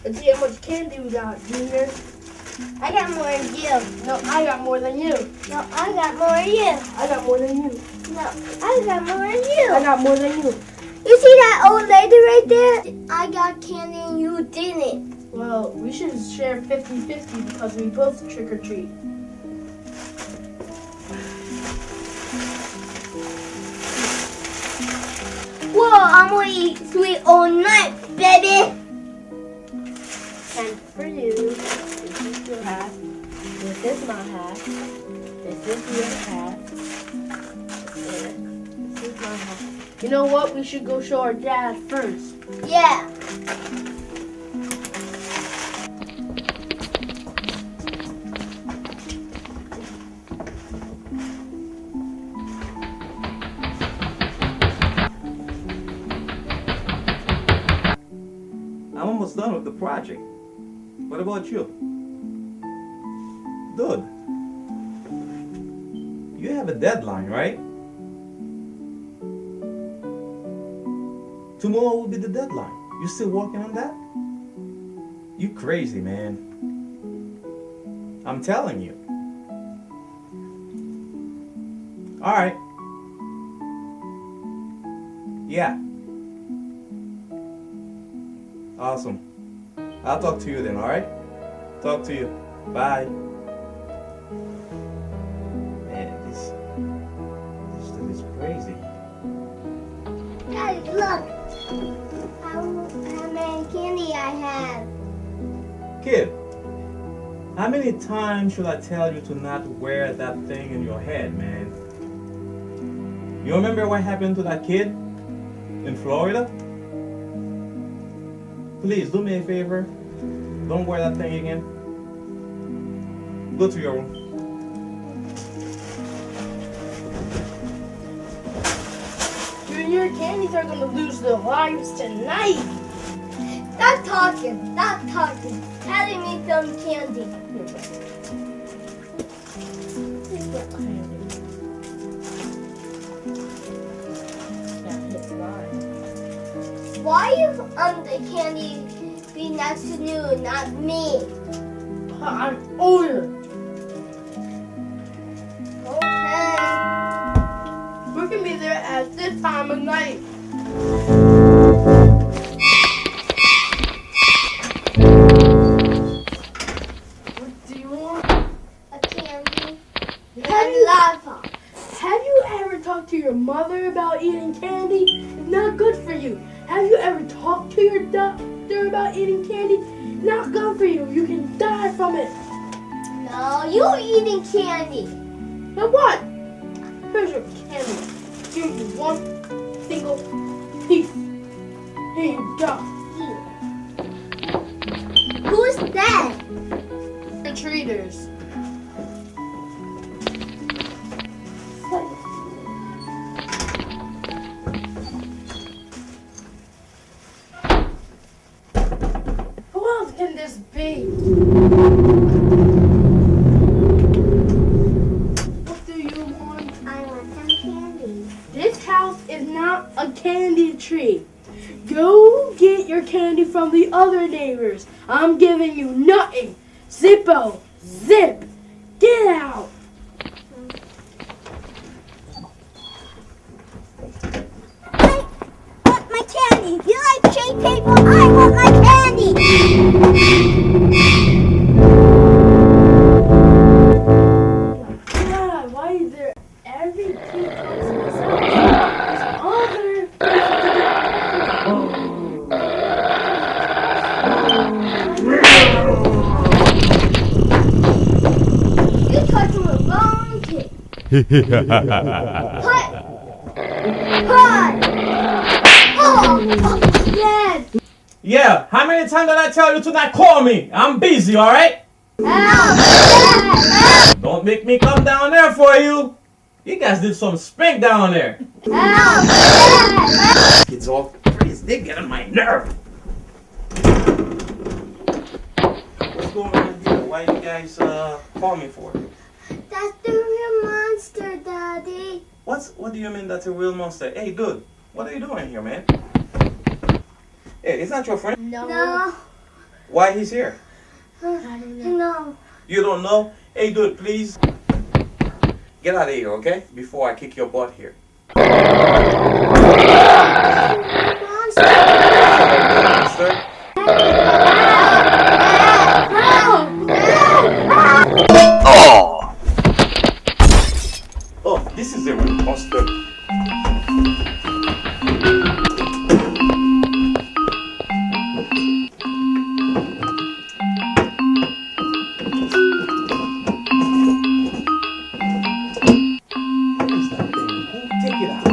Let's see how much candy we got, Junior. I got more than you. No, I got more than you. No, I got more than you. I got more than you. No, I got more than you. I got more than you. You see that old lady right there? I got candy and you didn't. Well, we should share 50-50 because we both trick or treat. Whoa, I'm gonna eat sweet all night, baby. And for you, this is your hat. This is my hat. This is your hat. And this is my hat. You know what? We should go show our dad first. Yeah. I'm almost done with the project. What about you? Dude, you have a deadline, right? Tomorrow will be the deadline. You still working on that? You crazy, man. I'm telling you. All right. Yeah. Awesome. I'll talk to you then, all right? Talk to you. Bye. Man, this is crazy. Daddy, look. How many candy I have. Kid, how many times should I tell you to not wear that thing in your head, man? You remember what happened to that kid in Florida? Please, do me a favor. Don't wear that thing again. Go to your room. Junior, candies are gonna lose their lives tonight. Stop talking. Stop talking. Daddy me some candy. Why you the candy be next to you, not me? I'm older. Okay. We can be there at this time of night. What do you want? A candy. And lollipop. Have you ever talked to your mother about eating candy? It's not good for you. Have you ever talked to your doctor about eating candy? Not good for you. You can die from it. No, you eating candy. Now what? Here's your candy. Give me one single piece. Here you go. Who's that? The treaters. Who else can this be? What do you want? I want some candy. This house is not a candy tree. Go get your candy from the other neighbors. I'm giving you nothing. Zippo, zip, get out. I want my candy. You like shake paper? I want my candy. God, why is there every kid comes to this house? You touching the wrong kid. Cut. Cut. Oh, Dad. Yeah, how many times did I tell you to not call me? I'm busy, all right? Help. Dad. Don't make me come down there for you. You guys did some spank down there. Help. Dad. Kids all crazy. They get on my nerve. What's going on here? Why you guys call me for? That's the real monster, Daddy. What do you mean that's a real monster? Hey, dude, what are you doing here, man? Hey, is that your friend? No. Why he's here? No. You don't know? Hey, dude, please. Get out of here, okay? Before I kick your butt here. Monster. Oh, this is a real monster. Where is that thing? Who take it out?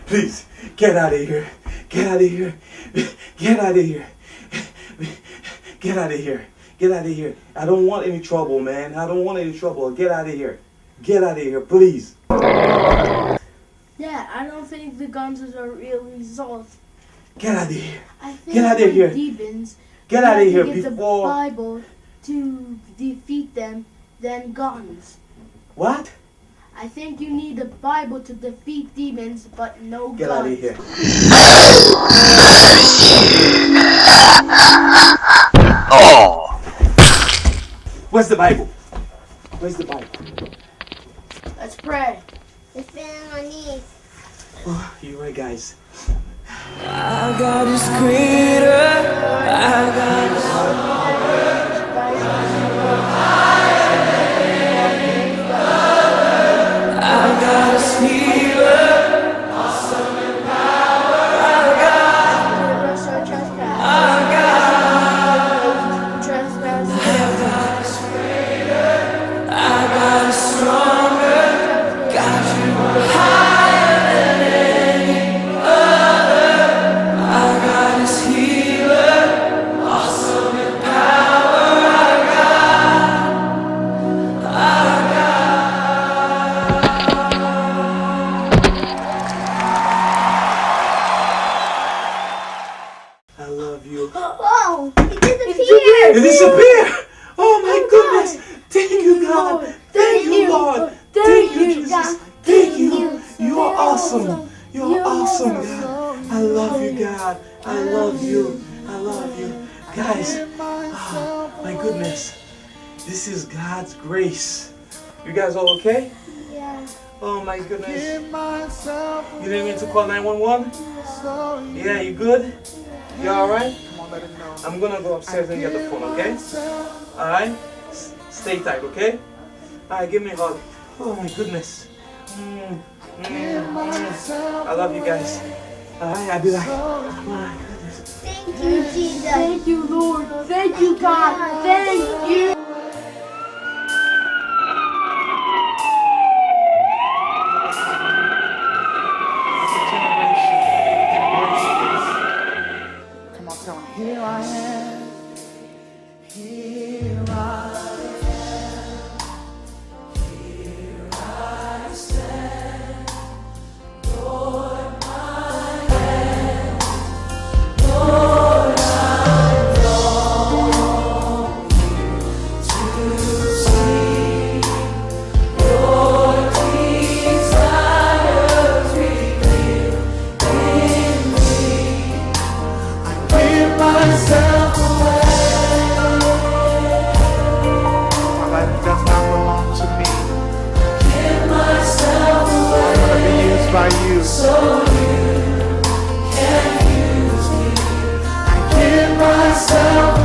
Please, get out of here. Get out of here. Get out of here. Get out of here. Get out of here. I don't want any trouble, man. I don't want any trouble. Get out of here. Get out of here, please. Yeah, I don't think the guns are a real result. Get out of here. I think Get out of here. demons. Get out of you here have to get before... the Bible to defeat them, then guns. What? I think you need the Bible to defeat demons, but no Get guns. out of here. Where's the Bible? Where's the Bible? Let's pray. It's been on my knees. Oh, you right, guys. Our God is greater. Our God is Our God is healer. Awesome in power. Our God. Our God. Trespass. Our God is stronger. God, you are higher than any other. Our God is healer. Awesome in power. Our God. Our I love you. Whoa! It It disappeared! disappeared! Oh my goodness! Thank you, God! Thank you, Lord! Thank you, Jesus! Thank you! You are awesome! You are awesome, God! I love you, God! I love you! I love you! Guys, oh, my goodness! This is God's grace. You guys all okay? Yeah. Oh my goodness! You didn't mean to call 911? Yeah, you good? You alright? I'm gonna go upstairs and get the phone, okay? Alright? Stay tight, okay? Alright, give me a hug. Oh my goodness. I love you guys. Alright, I'll be back. Oh my goodness. Thank you, Jesus. Thank you, Lord. Thank you, God. Thank you. Come on, tell him, here I am. Here I stand. Lord, my hand. Lord, I long to see your desires revealed in me. I give myself away. My life does not belong to me. Give myself away. I'm going to be used by you. So you can use me. I give myself